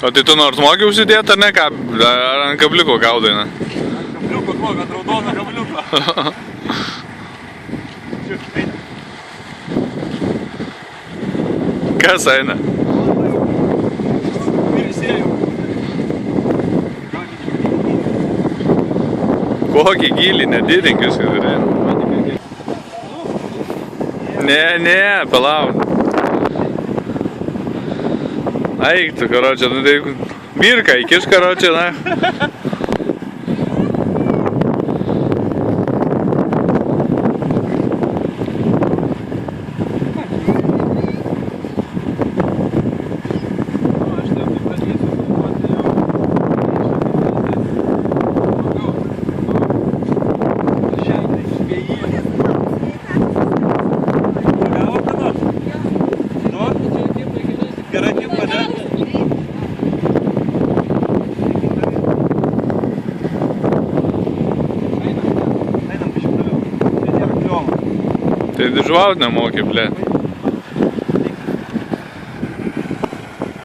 O tai tu nors moki užsidėti ar ne, ar ant kabliuko gaudai, ne? Ant kabliuko, ant raudono kabliuko. Kas eina? Kokį gilį, nedidink viskas gerai. Ne, palauk. Eik tu, karočią, nu tai Mirka, įkiš, karočią, na. Tai žuvaut nemoki, ble.